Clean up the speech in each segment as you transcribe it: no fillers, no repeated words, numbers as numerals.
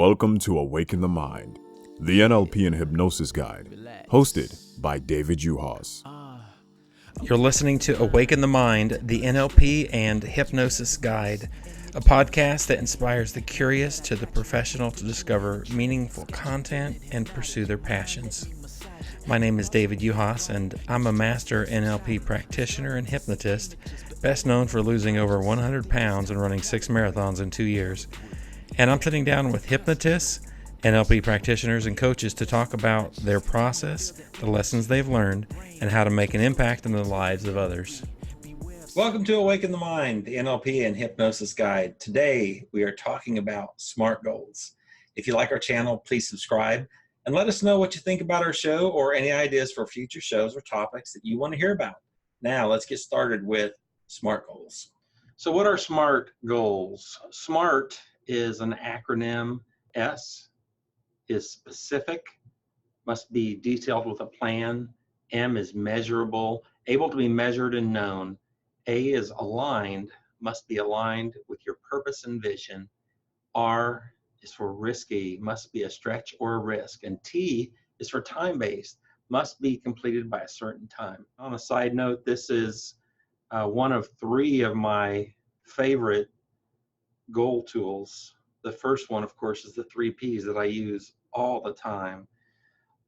Welcome to Awaken the Mind, the NLP and Hypnosis Guide, hosted by David Youhas. You're listening to Awaken the Mind, the n.l.p and Hypnosis Guide, a podcast that inspires the curious to the professional to discover meaningful content and pursue their passions. My name is David Youhas, and I'm a master n.l.p practitioner and hypnotist, best known for losing over 100 pounds and running 6 marathons in 2 years. And I'm sitting down with hypnotists, n.l.p practitioners, and coaches to talk about their process, the lessons they've learned, and how to make an impact in the lives of others. Welcome to Awaken the Mind, the NLP and Hypnosis Guide. Today, we are talking about SMART goals. If you like our channel, please subscribe and let us know what you think about our show or any ideas for future shows or topics that you want to hear about. Now, let's get started with SMART goals. So what are SMART goals? SMART is an acronym. S is specific, must be detailed with a plan. M is measurable, able to be measured and known. A is aligned, must be aligned with your purpose and vision. R is for risky, must be a stretch or a risk. And T is for time-based, must be completed by a certain time. On a side note, this is one of 3 of my favorite goal tools. The first one, of course, is the 3 Ps that I use all the time.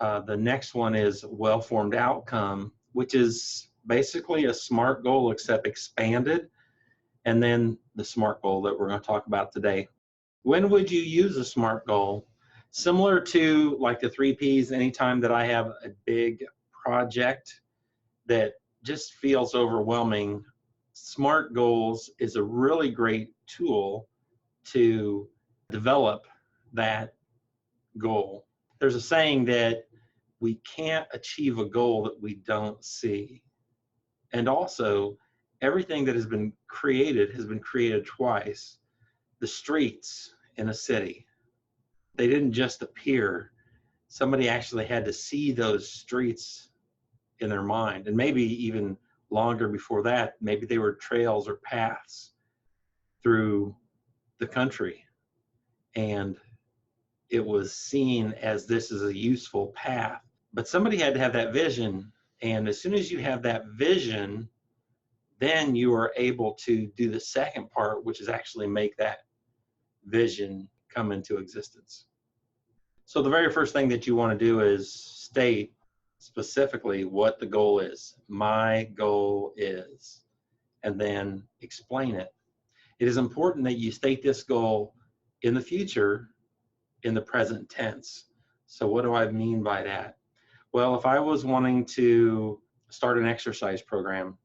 The next one is well-formed outcome, which is basically a SMART goal except expanded. And then the SMART goal that we're going to talk about today. When would you use a SMART goal? Similar to like the 3 Ps, anytime that I have a big project that just feels overwhelming, SMART goals is a really great tool to develop that goal. There's a saying that we can't achieve a goal that we don't see. And also, everything that has been created twice. The streets in a city, they didn't just appear. Somebody actually had to see those streets in their mind. And maybe even longer before that, maybe they were trails or paths through the country. And it was seen as this is a useful path. But somebody had to have that vision. And as soon as you have that vision, then you are able to do the second part, which is actually make that vision come into existence. So the very first thing that you want to do is state specifically what the goal is. My goal is, and then explain it. It is important that you state this goal in the future in the present tense. So what do I mean by that? Well, if I was wanting to start an exercise program,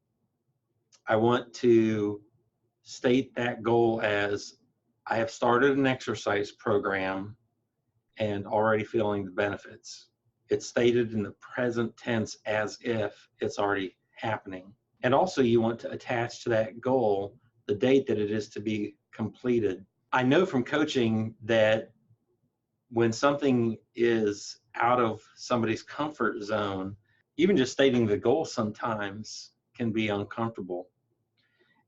I want to state that goal as I have started an exercise program and already feeling the benefits. It's stated in the present tense as if it's already happening. And also you want to attach to that goal the date that it is to be completed. I know from coaching that when something is out of somebody's comfort zone, even just stating the goal sometimes can be uncomfortable.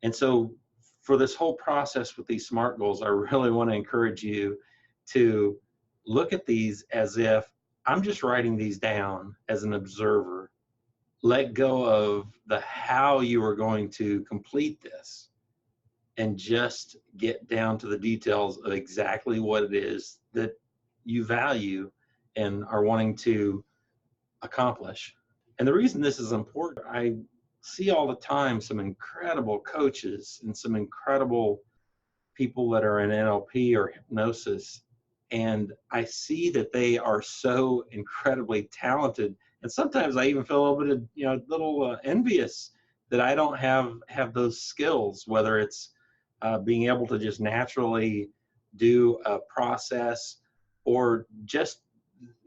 And so for this whole process with these SMART goals, I really want to encourage you to look at these as if I'm just writing these down as an observer. Let go of the how you are going to complete this and just get down to the details of exactly what it is that you value and are wanting to accomplish. And the reason this is important, I see all the time some incredible coaches and some incredible people that are in NLP or hypnosis, and I see that they are so incredibly talented. And sometimes I even feel a little bit of, envious that I don't have those skills, whether it's being able to just naturally do a process or just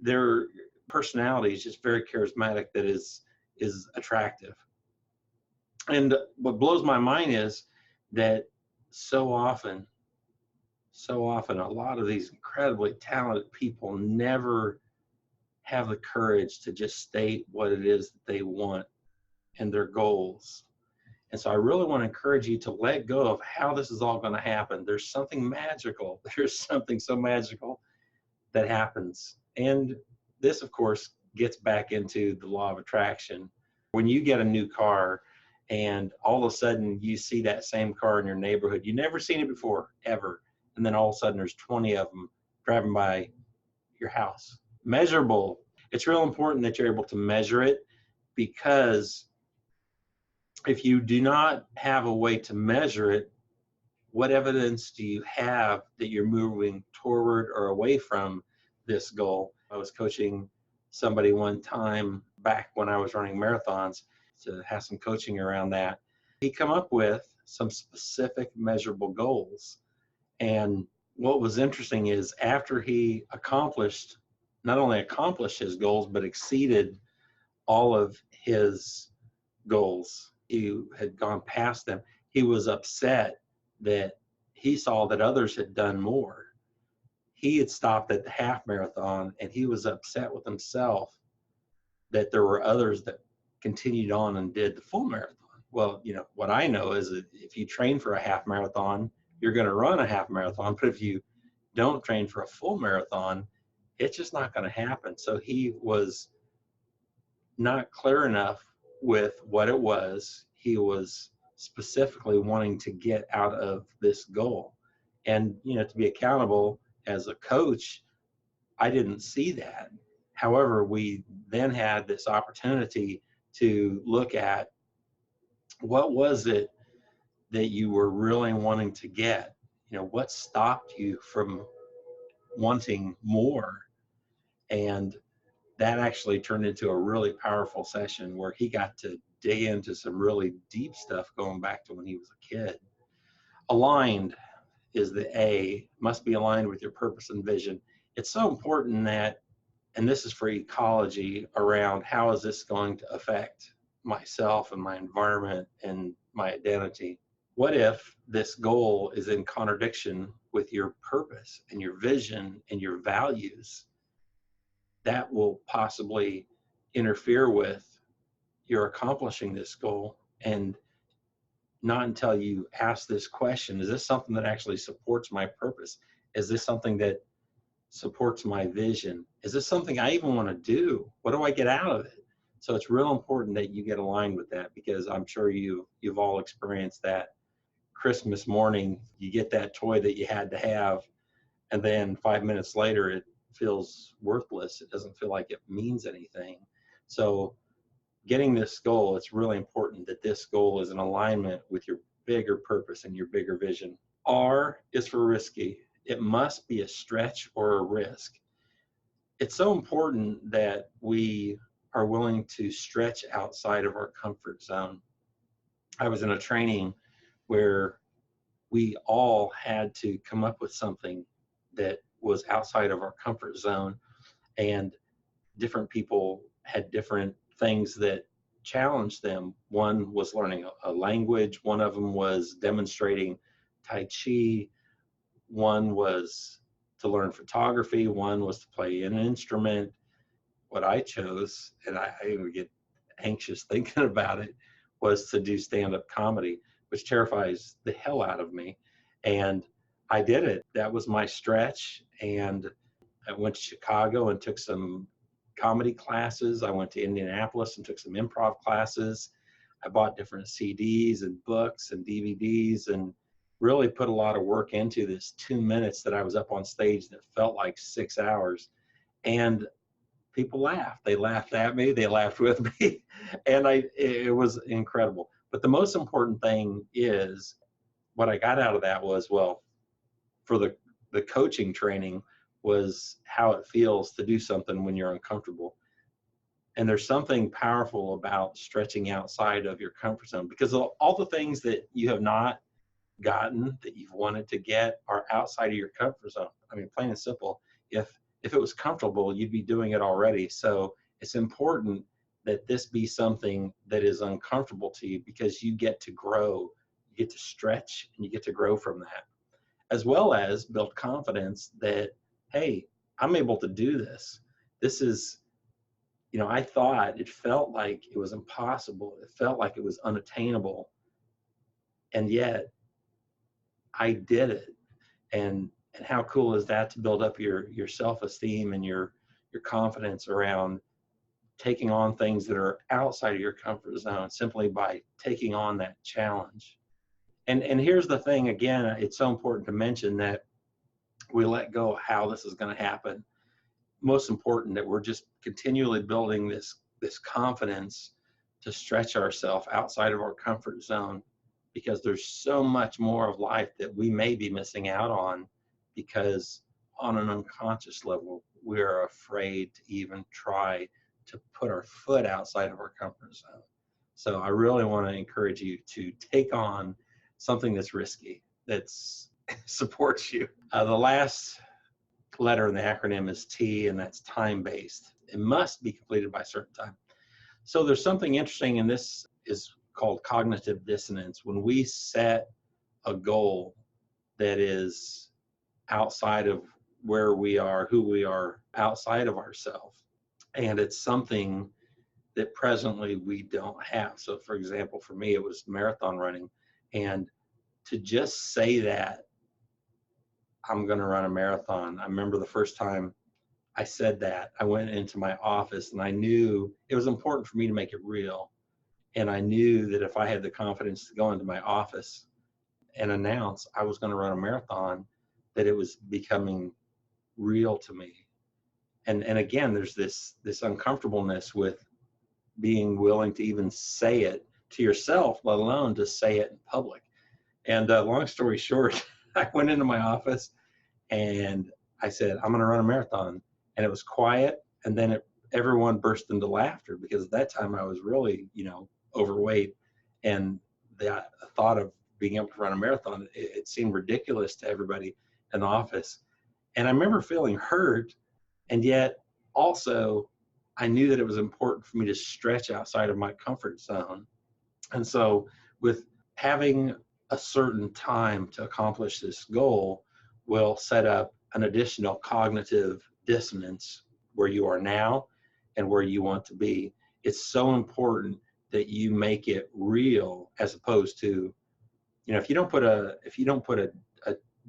their personality is just very charismatic that is attractive. And what blows my mind is that so often, a lot of these incredibly talented people never have the courage to just state what it is that they want and their goals. And so I really want to encourage you to let go of how this is all going to happen. There's something magical. There's something so magical that happens. And this, of course, gets back into the law of attraction. When you get a new car and all of a sudden you see that same car in your neighborhood, you've never seen it before, ever. And then all of a sudden there's 20 of them driving by your house. Measurable. It's real important that you're able to measure it, because if you do not have a way to measure it, what evidence do you have that you're moving toward or away from this goal? I was coaching somebody one time back when I was running marathons to have some coaching around that. He come up with some specific measurable goals. And what was interesting is after he not only accomplished his goals, but exceeded all of his goals, he had gone past them, he was upset that he saw that others had done more. He had stopped at the half marathon, and he was upset with himself that there were others that continued on and did the full marathon. Well, what I know is that if you train for a half marathon, you're going to run a half marathon. But if you don't train for a full marathon, it's just not going to happen. So he was not clear enough with what it was he was specifically wanting to get out of this goal. And, to be accountable as a coach, I didn't see that. However, we then had this opportunity to look at what was it that you were really wanting to get? What stopped you from wanting more? And that actually turned into a really powerful session where he got to dig into some really deep stuff going back to when he was a kid. Aligned is the A, must be aligned with your purpose and vision. It's so important that, and this is for ecology, around how is this going to affect myself and my environment and my identity? What if this goal is in contradiction with your purpose and your vision and your values? That will possibly interfere with your accomplishing this goal. And not until you ask this question, is this something that actually supports my purpose? Is this something that supports my vision? Is this something I even want to do? What do I get out of it? So it's real important that you get aligned with that, because I'm sure you've all experienced that. Christmas morning, you get that toy that you had to have, and then 5 minutes later, it feels worthless. It doesn't feel like it means anything. So getting this goal, it's really important that this goal is in alignment with your bigger purpose and your bigger vision. R is for risky. It must be a stretch or a risk. It's so important that we are willing to stretch outside of our comfort zone. I was in a training where we all had to come up with something that was outside of our comfort zone, and different people had different things that challenged them. One was learning a language, one of them was demonstrating Tai Chi, one was to learn photography, one was to play an instrument. What I chose, and I even get anxious thinking about it, was to do stand-up comedy, which terrifies the hell out of me. And I did it. That was my stretch. And I went to Chicago and took some comedy classes. I went to Indianapolis and took some improv classes. I bought different CDs and books and DVDs and really put a lot of work into this 2 minutes that I was up on stage that felt like 6 hours. And people laughed. They laughed at me. They laughed with me. And it was incredible. But the most important thing is, what I got out of that was, well, for the coaching training, was how it feels to do something when you're uncomfortable. And there's something powerful about stretching outside of your comfort zone, because all the things that you have not gotten that you've wanted to get are outside of your comfort zone. I mean, plain and simple, if it was comfortable, you'd be doing it already. So it's important that this be something that is uncomfortable to you, because you get to grow, you get to stretch, and you get to grow from that, as well as build confidence that, hey, I'm able to do this. This is, I thought it felt like it was impossible. It felt like it was unattainable. And yet I did it. And And how cool is that to build up your self-esteem and your confidence around taking on things that are outside of your comfort zone simply by taking on that challenge. And here's the thing, again, it's so important to mention that we let go of how this is going to happen. Most important that we're just continually building this confidence to stretch ourselves outside of our comfort zone, because there's so much more of life that we may be missing out on because on an unconscious level, we're afraid to even try to put our foot outside of our comfort zone. So I really want to encourage you to take on something that's risky, that's supports you. The last letter in the acronym is T, and that's time-based. It must be completed by a certain time. So there's something interesting, and this is called cognitive dissonance. When we set a goal that is outside of where we are, who we are, outside of ourselves, and it's something that presently we don't have. So for example, for me, it was marathon running, and to just say that I'm going to run a marathon. I remember the first time I said that, I went into my office and I knew it was important for me to make it real. And I knew that if I had the confidence to go into my office and announce I was going to run a marathon, that it was becoming real to me. And again, there's this uncomfortableness with being willing to even say it to yourself, let alone to say it in public. And long story short, I went into my office and I said, I'm going to run a marathon. And it was quiet. And then everyone burst into laughter, because at that time I was really, overweight. And the thought of being able to run a marathon, it seemed ridiculous to everybody in the office. And I remember feeling hurt. And yet also I knew that it was important for me to stretch outside of my comfort zone. And so with having a certain time to accomplish this goal will set up an additional cognitive dissonance where you are now and where you want to be. It's so important that you make it real, as opposed to, if you don't put a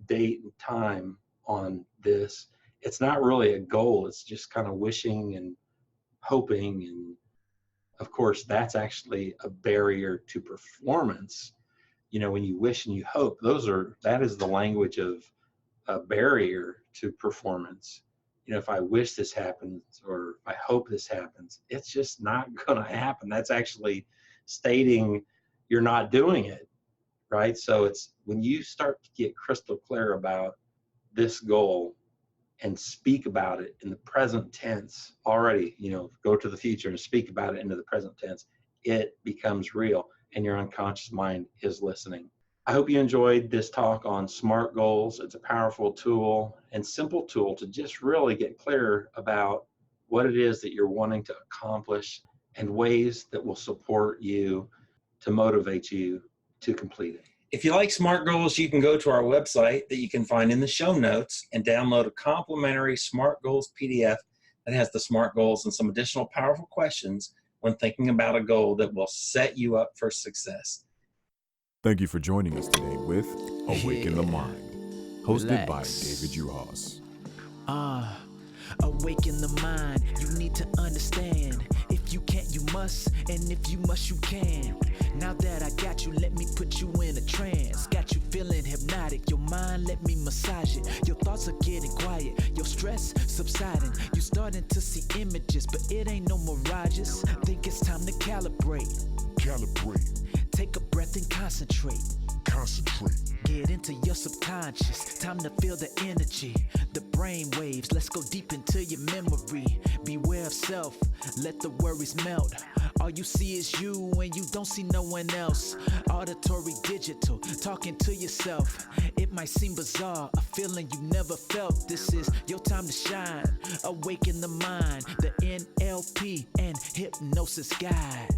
date and time on this, it's not really a goal. It's just kind of wishing and hoping. And of course, that's actually a barrier to performance. When you wish and you hope, that is the language of a barrier to performance. If I wish this happens, or if I hope this happens, it's just not going to happen. That's actually stating you're not doing it, right? So it's when you start to get crystal clear about this goal and speak about it in the present tense already, go to the future and speak about it into the present tense, it becomes real and your unconscious mind is listening. I hope you enjoyed this talk on SMART goals. It's a powerful tool and simple tool to just really get clear about what it is that you're wanting to accomplish and ways that will support you to motivate you to complete it. If you like SMART goals, you can go to our website that you can find in the show notes and download a complimentary SMART goals PDF that has the SMART goals and some additional powerful questions when thinking about a goal that will set you up for success. Thank you for joining us today with Awaken the Mind, hosted by David Youhas. Awaken the mind, you need to understand. If you can't, you must, and if you must, you can. Now that I got you, let me put you in a trance. Got you feeling hypnotic, your mind, let me massage it. Your thoughts are getting quiet, your stress subsiding. You starting to see images, but it ain't no mirages. Think it's time to calibrate. Take a breath and concentrate. Get into your subconscious. Time to feel the energy, the brain waves. Let's go deep into your memory. Beware of self, let the worries melt. All you see is you and you don't see no one else. Auditory digital, talking to yourself. It might seem bizarre, a feeling you never felt. This is your time to shine. Awaken the mind, the n.l.p and hypnosis guide.